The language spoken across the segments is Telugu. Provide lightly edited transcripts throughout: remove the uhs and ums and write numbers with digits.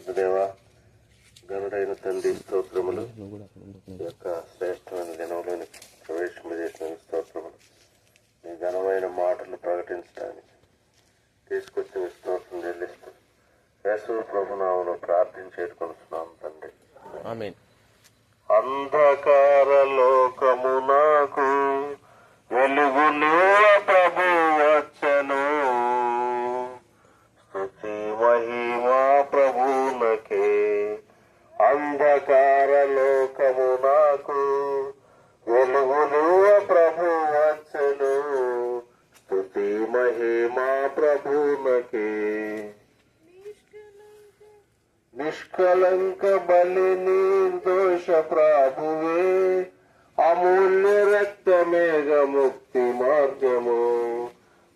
పరిశుద్ధ దేవ, గనుడైన తండ్రి స్తోత్రములు. ఈ యొక్క శ్రేష్టమైన దినంలోని ప్రవేశము చేసిన స్తోత్రములు. మీ ఘనమైన మాటలు ప్రకటించడానికి తీసుకొచ్చిన స్తోత్రం చెల్లిస్తూ యేసు ప్రభునామములో ప్రార్థించేటుకొనుచున్నాం తండ్రి. ఆమేన్. అంధకార లోకమునకు వెలుగును ప్రభు వచ్చెను, స్తుతి మహిమా ప్రభునకే. అంధకార లోకమునకు వెలుగును ప్రభు వచ్చెను, స్తుతి మహిమా ప్రభునకే. నిష్కలంక బలి నిర్దోష ప్రభువే, అమూల్య రక్తమేఘ ముక్తి మార్గము.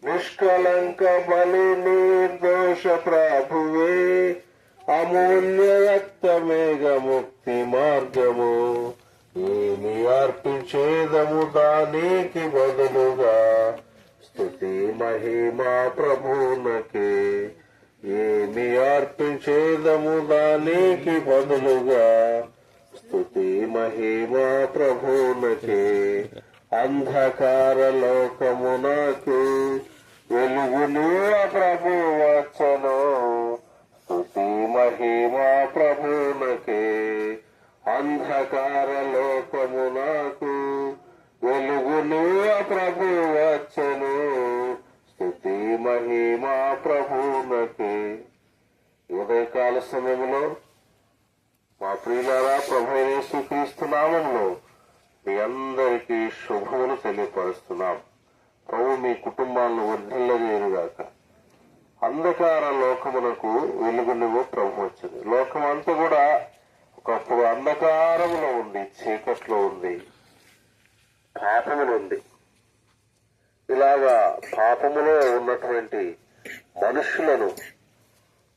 నిష్కలంక బలి నిర్దోష ప్రభువే, అమూల్య రక్తమేఘ ముక్తి మార్గము. ఏమి అర్పించేదము దానికి బదులుగా, స్తుతి మహిమా ప్రభునకే. ఏమి అర్పించేదము దానికి బదులుగా, స్తుతి మహిమా ప్రభునకే. అంధకార లోకమునకు వెలుగును ప్రభు వచ్చెను, స్తుతి మహిమా ప్రభునకే. అంధకార లోకమునకు వెలుగును ప్రభు వచ్చెను, స్తుతి మహిమా ప్రభునకే. ఉదయకాల సమయంలో మా ప్రియులారా, ప్రభు యేసుక్రీస్తు నామములో మీ అందరికీ శుభములు తెలియపరుస్తున్నాం. ప్రభు మీ కుటుంబాలను వర్ధిల్లజేయుగాక. అంధకార లోకమునకు వెలుగునివ్వు ప్రభు వచ్చింది. లోకం అంతా కూడా ఒకప్పుడు అంధకారములో ఉంది, చీకట్లో ఉంది, పాపములు ఉంది. ఇలాగా పాపములో ఉన్నటువంటి మనుషులను,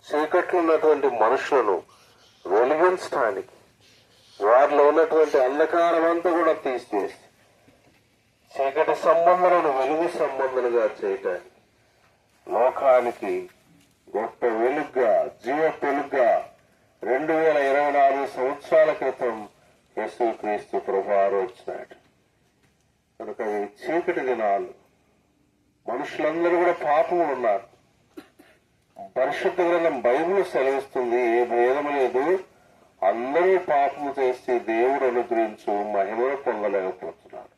చీకట్లో ఉన్నటువంటి మనుషులను వెలిగించడానికి, వారిలో ఉన్నటువంటి అంధకారం అంతా కూడా తీసివేసి చీకటి సంబంధాలను వెలుగు సంబంధాలుగా చేయటానికి, లోకానికి గొప్ప వెలుగ్గా, జీవ వెలుగ్గా 2024 సంవత్సరాల క్రితం యేసుక్రీస్తు ప్రభువారు వచ్చినాడు. కనుక ఈ చీకటి దినాలు, మనుషులందరూ కూడా పాపము ఉన్నారు. పరిశుద్ధ గ్రంథం బైబిల్ సెలవిస్తుంది, ఏ భేదము లేదు, అందరూ పాపము చేసి దేవుడు అనుగ్రహించు మహిమను పొందలేకపోతున్నారు.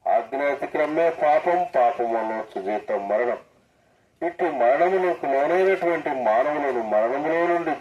ఆజ్ఞాతిక్రమే పాపం, పాపం వల్ల వచ్చే జీతం మరణం. ఇటు మరణములకు లోనైనటువంటి మానవులను మరణములో నుండి